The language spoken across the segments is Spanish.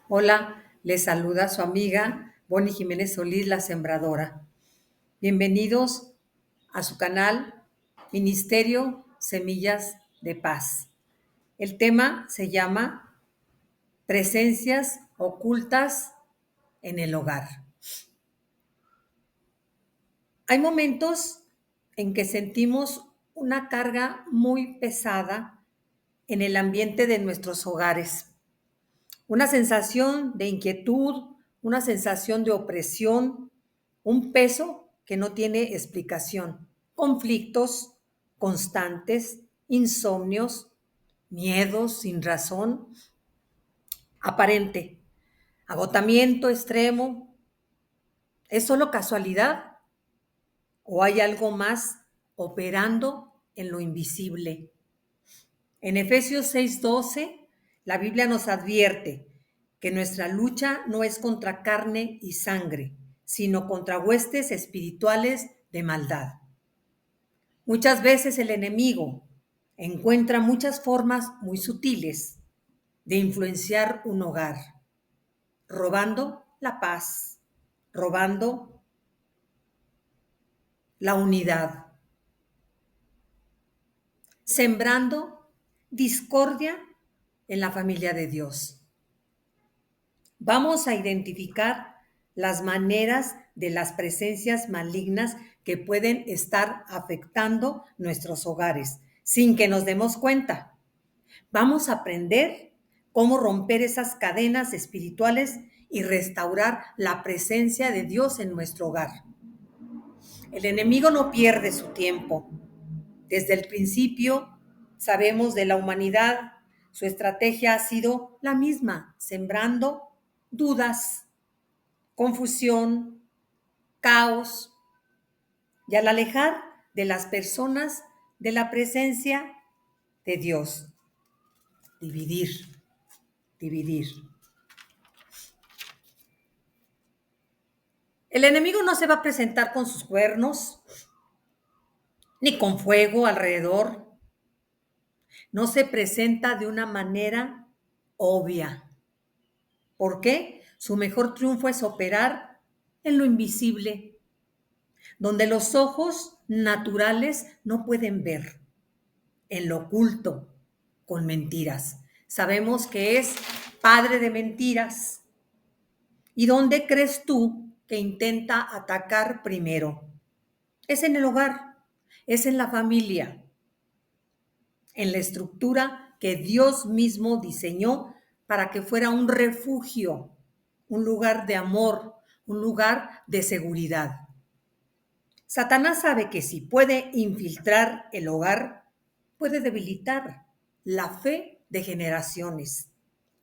Hola, les saluda su amiga Bonnie Jiménez Solís, la sembradora. Bienvenidos a su canal Ministerio Semillas de Paz. El tema se llama Presencias ocultas en el hogar. Hay momentos en que sentimos una carga muy pesada en el ambiente de nuestros hogares. Una sensación de inquietud, una sensación de opresión, un peso que no tiene explicación, conflictos constantes, insomnios, miedos sin razón aparente, agotamiento extremo. ¿Es solo casualidad o hay algo más operando en lo invisible? En Efesios 6:12, la Biblia nos advierte que nuestra lucha no es contra carne y sangre, sino contra huestes espirituales de maldad. Muchas veces el enemigo encuentra muchas formas muy sutiles de influenciar un hogar, robando la paz, robando la unidad, sembrando discordia en la familia de Dios. Vamos a identificar las maneras de las presencias malignas que pueden estar afectando nuestros hogares sin que nos demos cuenta. Vamos a aprender cómo romper esas cadenas espirituales y restaurar la presencia de Dios en nuestro hogar. El enemigo no pierde su tiempo. Desde el principio sabemos de la humanidad, su estrategia ha sido la misma, sembrando dudas, confusión, caos, y al alejar de las personas de la presencia de Dios. Dividir, dividir. El enemigo no se va a presentar con sus cuernos, ni con fuego alrededor. No se presenta de una manera obvia. ¿Por qué? Su mejor triunfo es operar en lo invisible, donde los ojos naturales no pueden ver, en lo oculto, con mentiras. Sabemos que es padre de mentiras. ¿Y dónde crees tú que intenta atacar primero? Es en el hogar, es en la familia, en la estructura que Dios mismo diseñó para que fuera un refugio, un lugar de amor, un lugar de seguridad. Satanás sabe que si puede infiltrar el hogar, puede debilitar la fe de generaciones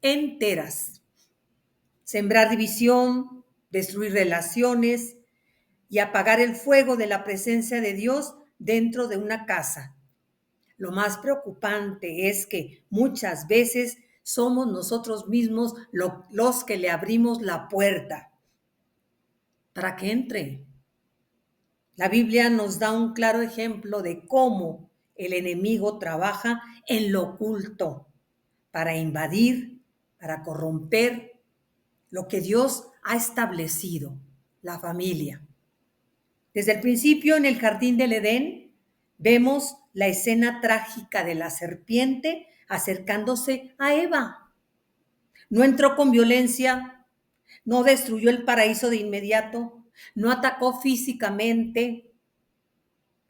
enteras, sembrar división, destruir relaciones y apagar el fuego de la presencia de Dios dentro de una casa. Lo más preocupante es que muchas veces somos nosotros mismos los que le abrimos la puerta para que entre. La Biblia nos da un claro ejemplo de cómo el enemigo trabaja en lo oculto para invadir, para corromper lo que Dios ha establecido, la familia. Desde el principio en el jardín del Edén vemos la escena trágica de la serpiente acercándose a Eva. No entró con violencia, no destruyó el paraíso de inmediato, no atacó físicamente,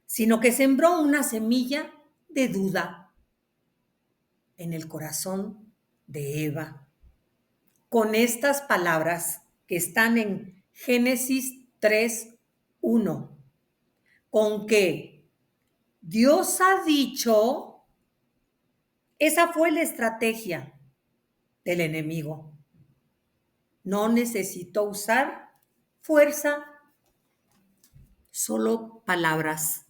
sino que sembró una semilla de duda en el corazón de Eva. Con estas palabras que están en Génesis 3:1, con que Dios ha dicho, esa fue la estrategia del enemigo. No necesitó usar fuerza, solo palabras,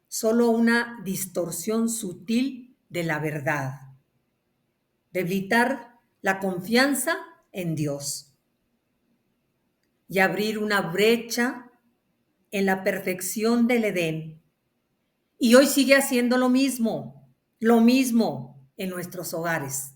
solo una distorsión sutil de la verdad. Debilitar la confianza en Dios y abrir una brecha en la perfección del Edén. Y hoy sigue haciendo lo mismo en nuestros hogares.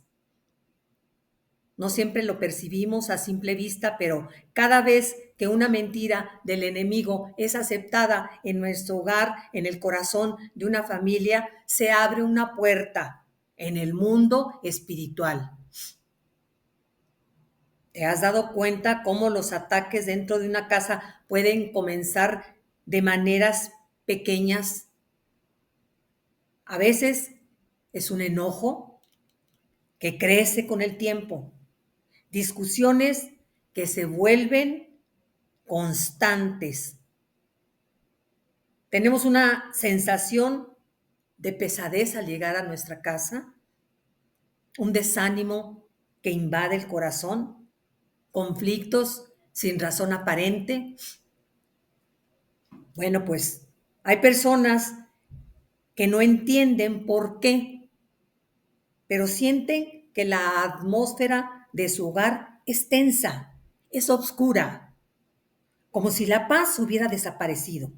No siempre lo percibimos a simple vista, pero cada vez que una mentira del enemigo es aceptada en nuestro hogar, en el corazón de una familia, se abre una puerta en el mundo espiritual. ¿Te has dado cuenta cómo los ataques dentro de una casa pueden comenzar de maneras pequeñas? A veces es un enojo que crece con el tiempo, discusiones que se vuelven constantes. Tenemos una sensación de pesadez al llegar a nuestra casa, un desánimo que invade el corazón, conflictos sin razón aparente. Bueno, pues hay personas que no entienden por qué, pero sienten que la atmósfera de su hogar es tensa, es oscura, como si la paz hubiera desaparecido.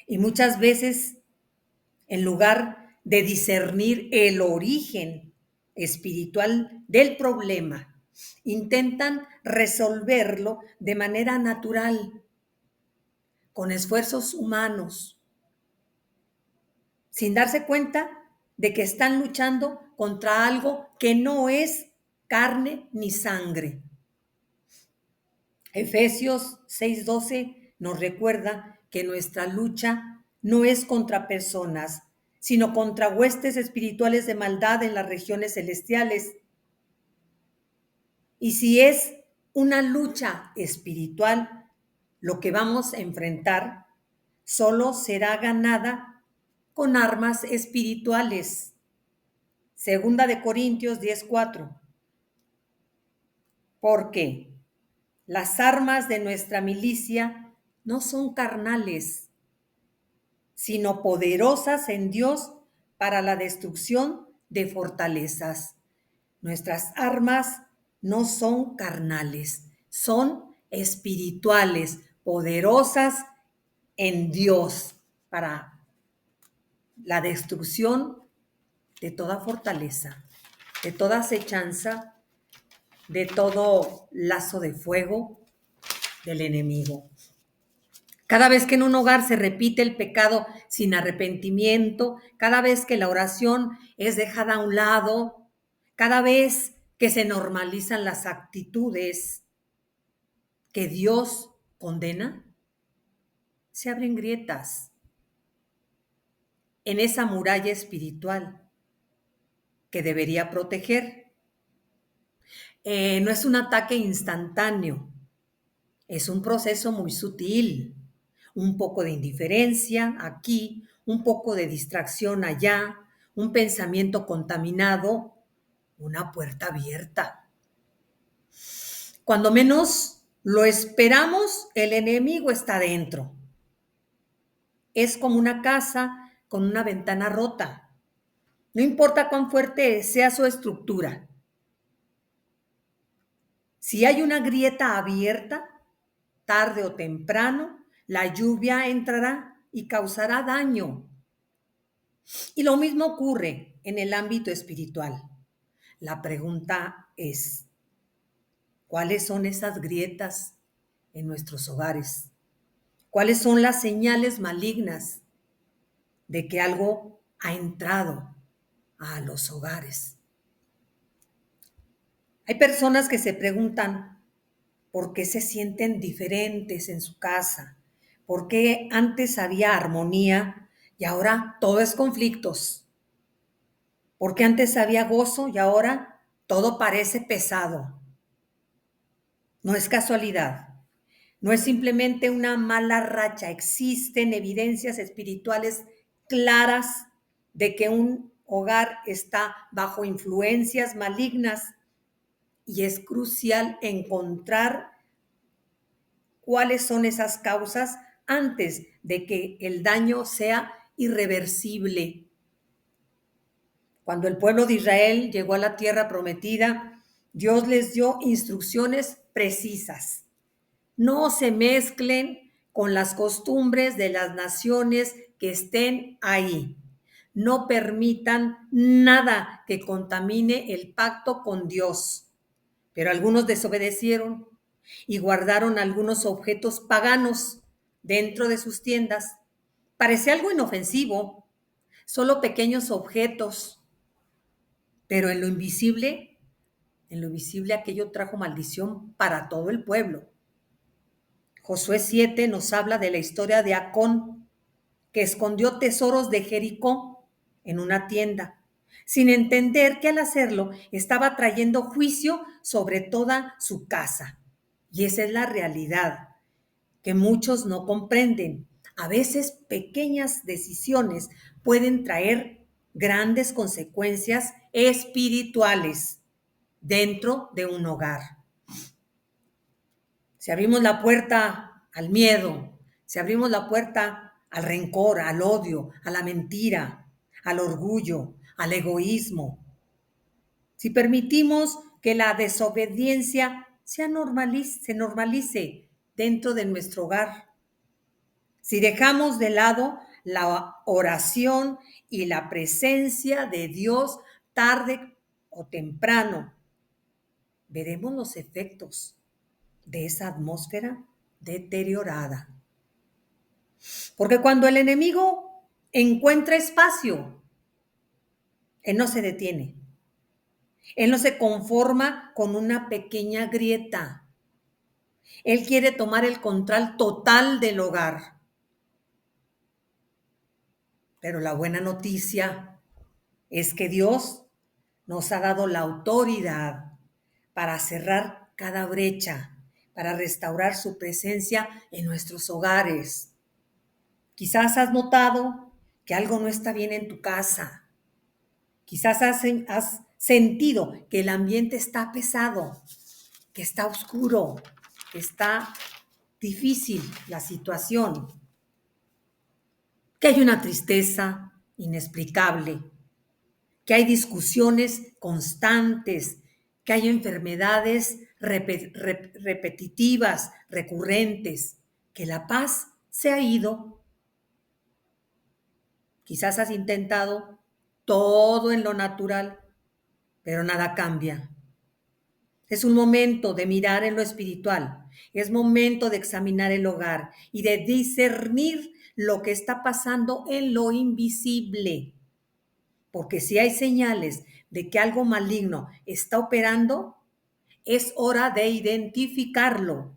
Y muchas veces, en lugar de discernir el origen espiritual del problema, intentan resolverlo de manera natural, con esfuerzos humanos, sin darse cuenta de que están luchando contra algo que no es carne ni sangre. Efesios 6:12 nos recuerda que nuestra lucha no es contra personas, sino contra huestes espirituales de maldad en las regiones celestiales. Y si es una lucha espiritual, lo que vamos a enfrentar solo será ganada con armas espirituales. Segunda de Corintios 10:4. Porque las armas de nuestra milicia no son carnales, sino poderosas en Dios para la destrucción de fortalezas. Nuestras armas no son carnales, son espirituales, poderosas en Dios para la destrucción de toda fortaleza, de toda acechanza, de todo lazo de fuego del enemigo. Cada vez que en un hogar se repite el pecado sin arrepentimiento, cada vez que la oración es dejada a un lado, cada vez que se normalizan las actitudes que Dios condena, se abren grietas en esa muralla espiritual que debería proteger. No es un ataque instantáneo, es un proceso muy sutil. Un poco de indiferencia aquí, un poco de distracción allá, un pensamiento contaminado, una puerta abierta. Cuando menos lo esperamos, el enemigo está dentro. Es como una casa con una ventana rota. No importa cuán fuerte sea su estructura. Si hay una grieta abierta, tarde o temprano, la lluvia entrará y causará daño. Y lo mismo ocurre en el ámbito espiritual. La pregunta es, ¿cuáles son esas grietas en nuestros hogares? ¿Cuáles son las señales malignas de que algo ha entrado a los hogares? Hay personas que se preguntan por qué se sienten diferentes en su casa, por qué antes había armonía y ahora todo es conflictos, por qué antes había gozo y ahora todo parece pesado. No es casualidad. No es simplemente una mala racha. Existen evidencias espirituales claras de que un hogar está bajo influencias malignas y es crucial encontrar cuáles son esas causas antes de que el daño sea irreversible. Cuando el pueblo de Israel llegó a la tierra prometida, Dios les dio instrucciones precisas. No se mezclen con las costumbres de las naciones que estén ahí. No permitan nada que contamine el pacto con Dios. Pero algunos desobedecieron y guardaron algunos objetos paganos dentro de sus tiendas. Parecía algo inofensivo, solo pequeños objetos, pero en lo invisible aquello trajo maldición para todo el pueblo. Josué 7 nos habla de la historia de Acón, que escondió tesoros de Jericó en una tienda, sin entender que al hacerlo estaba trayendo juicio sobre toda su casa. Y esa es la realidad que muchos no comprenden. A veces pequeñas decisiones pueden traer grandes consecuencias espirituales dentro de un hogar. Si abrimos la puerta al miedo, si abrimos la puerta al rencor, al odio, a la mentira, al orgullo, al egoísmo, si permitimos que la desobediencia se normalice dentro de nuestro hogar, si dejamos de lado la oración y la presencia de Dios tarde o temprano, veremos los efectos de esa atmósfera deteriorada. Porque cuando el enemigo encuentra espacio, él no se detiene. Él no se conforma con una pequeña grieta. Él quiere tomar el control total del hogar. Pero la buena noticia es que Dios nos ha dado la autoridad para cerrar cada brecha, para restaurar su presencia en nuestros hogares. Quizás has notado que algo no está bien en tu casa. Quizás has sentido que el ambiente está pesado, que está oscuro, que está difícil la situación, que hay una tristeza inexplicable, que hay discusiones constantes, que hay enfermedades repetitivas, recurrentes, que la paz se ha ido. Quizás has intentado todo en lo natural, pero nada cambia. Es un momento de mirar en lo espiritual, es momento de examinar el hogar y de discernir lo que está pasando en lo invisible. Porque si hay señales de que algo maligno está operando, es hora de identificarlo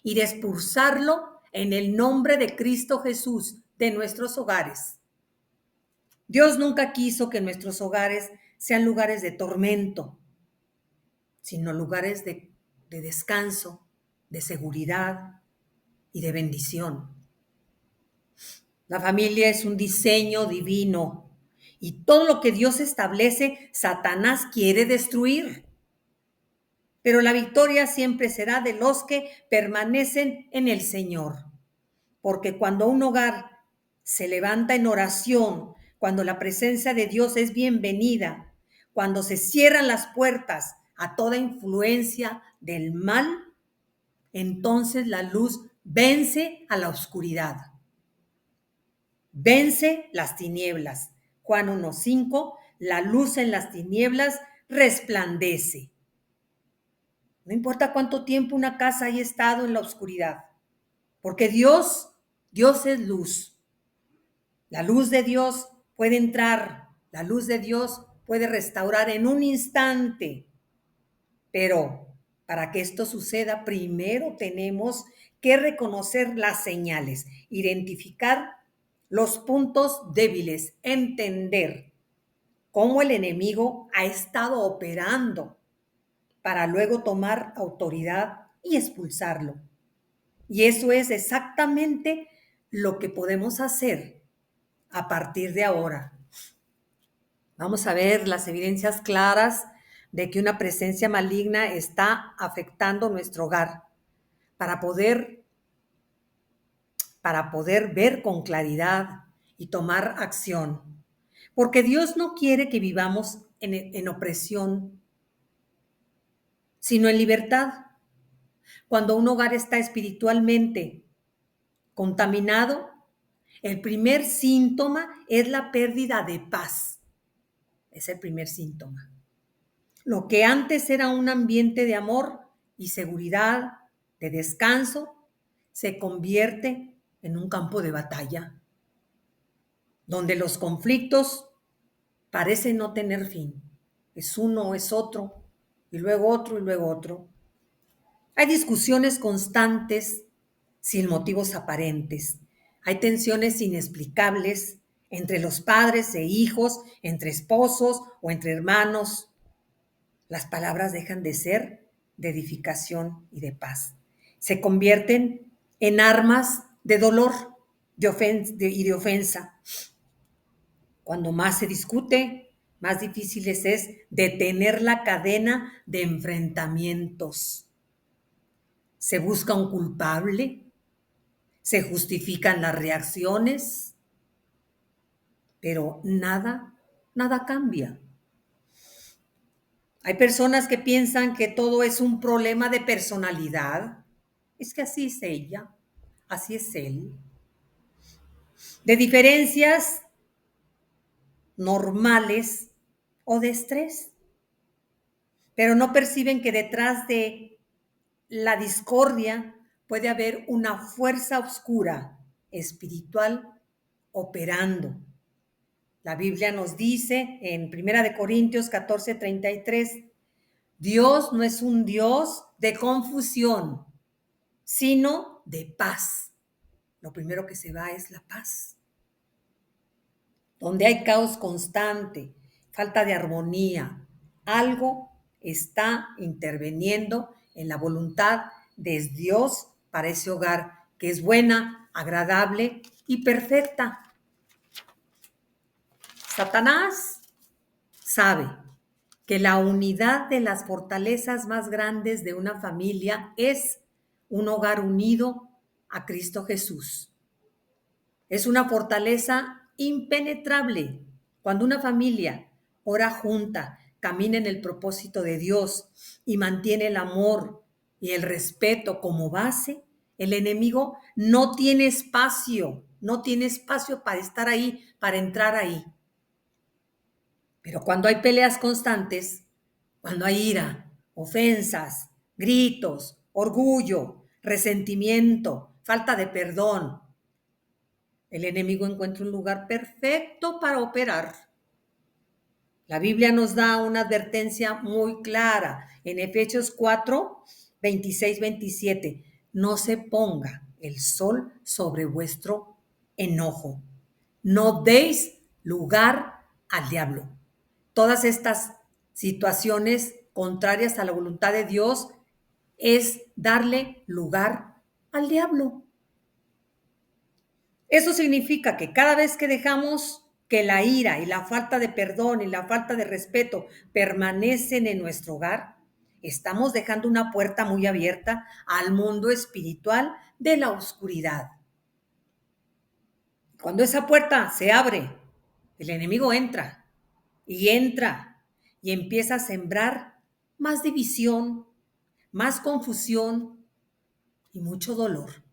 y de expulsarlo en el nombre de Cristo Jesús de nuestros hogares. Dios nunca quiso que nuestros hogares sean lugares de tormento, sino lugares de descanso, de seguridad y de bendición. La familia es un diseño divino y todo lo que Dios establece, Satanás quiere destruir. Pero la victoria siempre será de los que permanecen en el Señor. Porque cuando un hogar se levanta en oración, cuando la presencia de Dios es bienvenida, cuando se cierran las puertas a toda influencia del mal, entonces la luz vence a la oscuridad, vence las tinieblas. Juan 1:5, la luz en las tinieblas resplandece. No importa cuánto tiempo una casa haya estado en la oscuridad, porque Dios es luz. La luz de Dios puede entrar, la luz de Dios puede restaurar en un instante. Pero para que esto suceda, primero tenemos que reconocer las señales, identificar los puntos débiles, entender cómo el enemigo ha estado operando para luego tomar autoridad y expulsarlo. Y eso es exactamente lo que podemos hacer a partir de ahora. Vamos a ver las evidencias claras de que una presencia maligna está afectando nuestro hogar para poder ver con claridad y tomar acción. Porque Dios no quiere que vivamos en opresión, sino en libertad. Cuando un hogar está espiritualmente contaminado, el primer síntoma es la pérdida de paz. Es el primer síntoma. Lo que antes era un ambiente de amor y seguridad, de descanso, se convierte en un campo de batalla, donde los conflictos parecen no tener fin. Es uno, es otro, y luego otro, y luego otro. Hay discusiones constantes sin motivos aparentes. Hay tensiones inexplicables entre los padres e hijos, entre esposos o entre hermanos. Las palabras dejan de ser de edificación y de paz. Se convierten en armas de dolor y de ofensa. Cuando más se discute, más difícil es detener la cadena de enfrentamientos. Se busca un culpable, se justifican las reacciones, pero nada cambia. Hay personas que piensan que todo es un problema de personalidad. Es que así es ella, así es él. De diferencias normales o de estrés, pero no perciben que detrás de la discordia puede haber una fuerza oscura espiritual operando. La Biblia nos dice en 1 Corintios 14:33, Dios no es un Dios de confusión, sino de paz. Lo primero que se va es la paz. Donde hay caos constante, falta de armonía, algo está interviniendo en la voluntad de Dios para ese hogar, que es buena, agradable y perfecta. Satanás sabe que la unidad de las fortalezas más grandes de una familia es un hogar unido a Cristo Jesús. Es una fortaleza impenetrable cuando una familia ora junta, camina en el propósito de Dios y mantiene el amor y el respeto como base. El enemigo no tiene espacio para estar ahí, para entrar ahí. Pero cuando hay peleas constantes, cuando hay ira, ofensas, gritos, orgullo, resentimiento, falta de perdón, el enemigo encuentra un lugar perfecto para operar. La Biblia nos da una advertencia muy clara en Efesios 4, 26, 27. No se ponga el sol sobre vuestro enojo. No deis lugar al diablo. Todas estas situaciones contrarias a la voluntad de Dios es darle lugar al diablo. Eso significa que cada vez que dejamos que la ira y la falta de perdón y la falta de respeto permanecen en nuestro hogar, estamos dejando una puerta muy abierta al mundo espiritual de la oscuridad. Cuando esa puerta se abre, el enemigo entra y empieza a sembrar más división, más confusión y mucho dolor.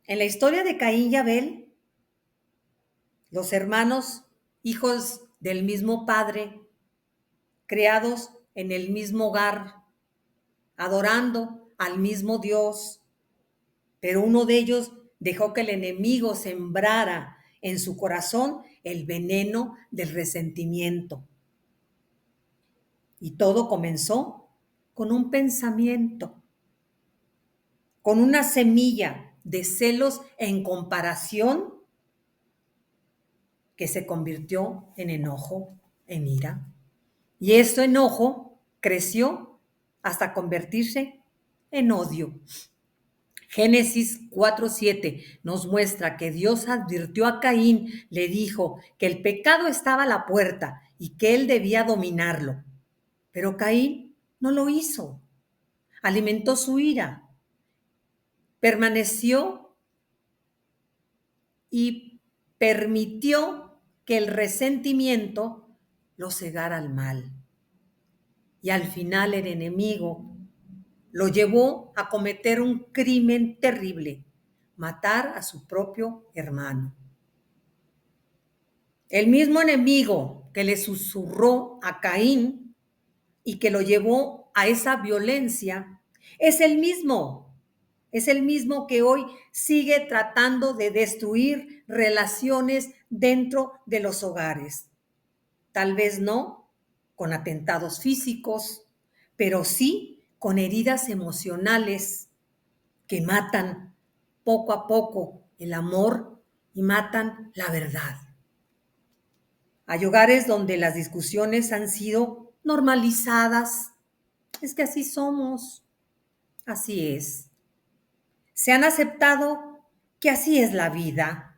En la historia de Caín y Abel, los hermanos, hijos del mismo padre, creados en el mismo hogar, adorando al mismo Dios, pero uno de ellos dejó que el enemigo sembrara en su corazón el veneno del resentimiento. Y todo comenzó con un pensamiento, con una semilla de celos en comparación que se convirtió en enojo, en ira. Y este enojo creció hasta convertirse en odio. Génesis 4:7 nos muestra que Dios advirtió a Caín, le dijo que el pecado estaba a la puerta y que él debía dominarlo. Pero Caín no lo hizo. Alimentó su ira, permaneció y permitió que el resentimiento lo cegara al mal. Y al final el enemigo lo llevó a cometer un crimen terrible, matar a su propio hermano. El mismo enemigo que le susurró a Caín y que lo llevó a esa violencia es el mismo que hoy sigue tratando de destruir relaciones dentro de los hogares. Tal vez no con atentados físicos, pero sí con heridas emocionales que matan poco a poco el amor y matan la verdad. Hay hogares donde las discusiones han sido normalizadas. Es que así somos, así es. Se han aceptado que así es la vida,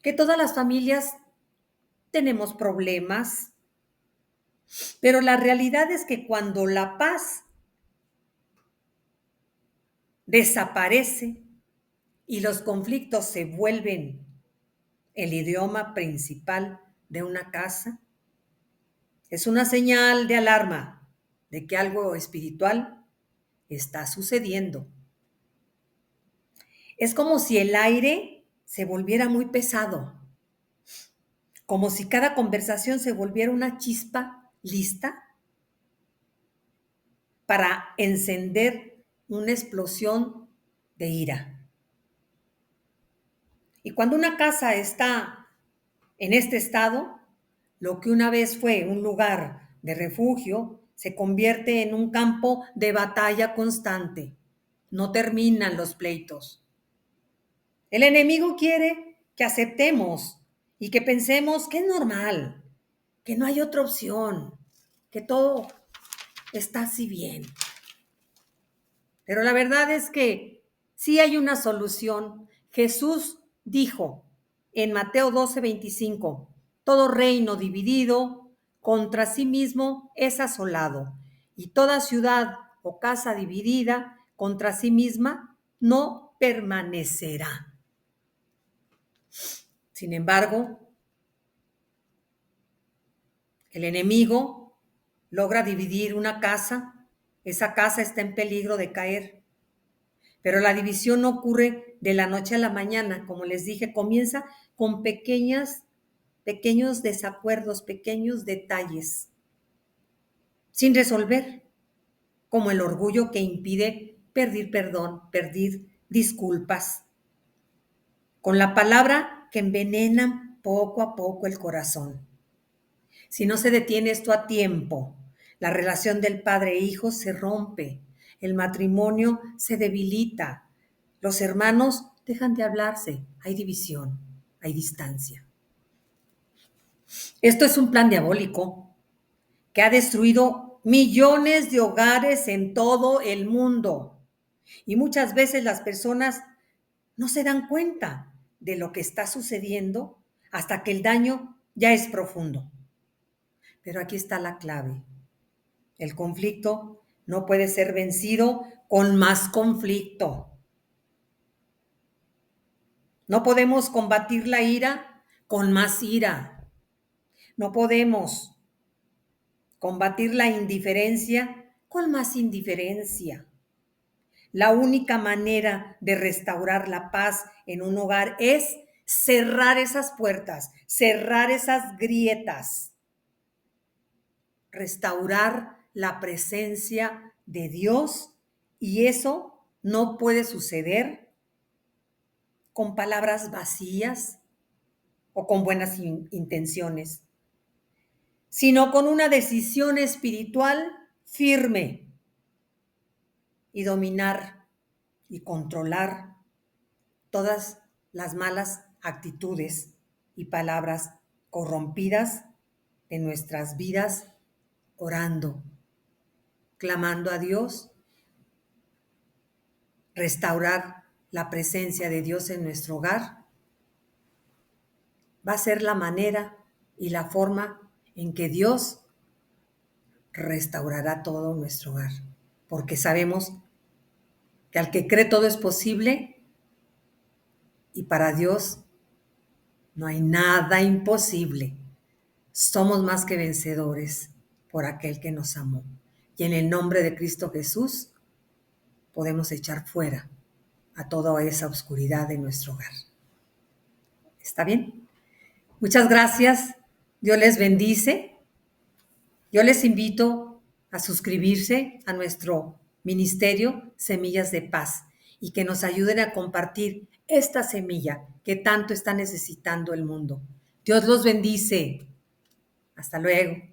que todas las familias tenemos problemas, pero la realidad es que cuando la paz desaparece y los conflictos se vuelven el idioma principal de una casa, es una señal de alarma de que algo espiritual está sucediendo. Es como si el aire se volviera muy pesado, como si cada conversación se volviera una chispa lista para encender una explosión de ira. Y cuando una casa está en este estado, lo que una vez fue un lugar de refugio se convierte en un campo de batalla constante. No terminan los pleitos. El enemigo quiere que aceptemos y que pensemos que es normal, que no hay otra opción, que todo está así bien. Pero la verdad es que sí hay una solución. Jesús dijo en Mateo 12:25, todo reino dividido contra sí mismo es asolado, y toda ciudad o casa dividida contra sí misma no permanecerá. Sin embargo, el enemigo logra dividir una casa, esa casa está en peligro de caer. Pero la división no ocurre de la noche a la mañana, como les dije, comienza con pequeños desacuerdos, pequeños detalles, sin resolver, como el orgullo que impide pedir perdón, pedir disculpas, con la palabra que envenena poco a poco el corazón. Si no se detiene esto a tiempo, la relación del padre e hijo se rompe, el matrimonio se debilita, los hermanos dejan de hablarse, hay división, hay distancia. Esto es un plan diabólico que ha destruido millones de hogares en todo el mundo. Y muchas veces las personas no se dan cuenta de lo que está sucediendo hasta que el daño ya es profundo. Pero aquí está la clave. El conflicto no puede ser vencido con más conflicto. No podemos combatir la ira con más ira. No podemos combatir la indiferencia con más indiferencia. La única manera de restaurar la paz en un hogar es cerrar esas puertas, cerrar esas grietas, restaurar la presencia de Dios, y eso no puede suceder con palabras vacías o con buenas intenciones, sino con una decisión espiritual firme y dominar y controlar todas las malas actitudes y palabras corrompidas de nuestras vidas, orando, clamando a Dios, restaurar la presencia de Dios en nuestro hogar. Va a ser la manera y la forma en que Dios restaurará todo nuestro hogar, porque sabemos que al que cree todo es posible, y para Dios no hay nada imposible. Somos más que vencedores por aquel que nos amó. Y en el nombre de Cristo Jesús podemos echar fuera a toda esa oscuridad de nuestro hogar. ¿Está bien? Muchas gracias. Dios les bendice. Yo les invito a suscribirse a nuestro ministerio Semillas de Paz y que nos ayuden a compartir esta semilla que tanto está necesitando el mundo. Dios los bendice. Hasta luego.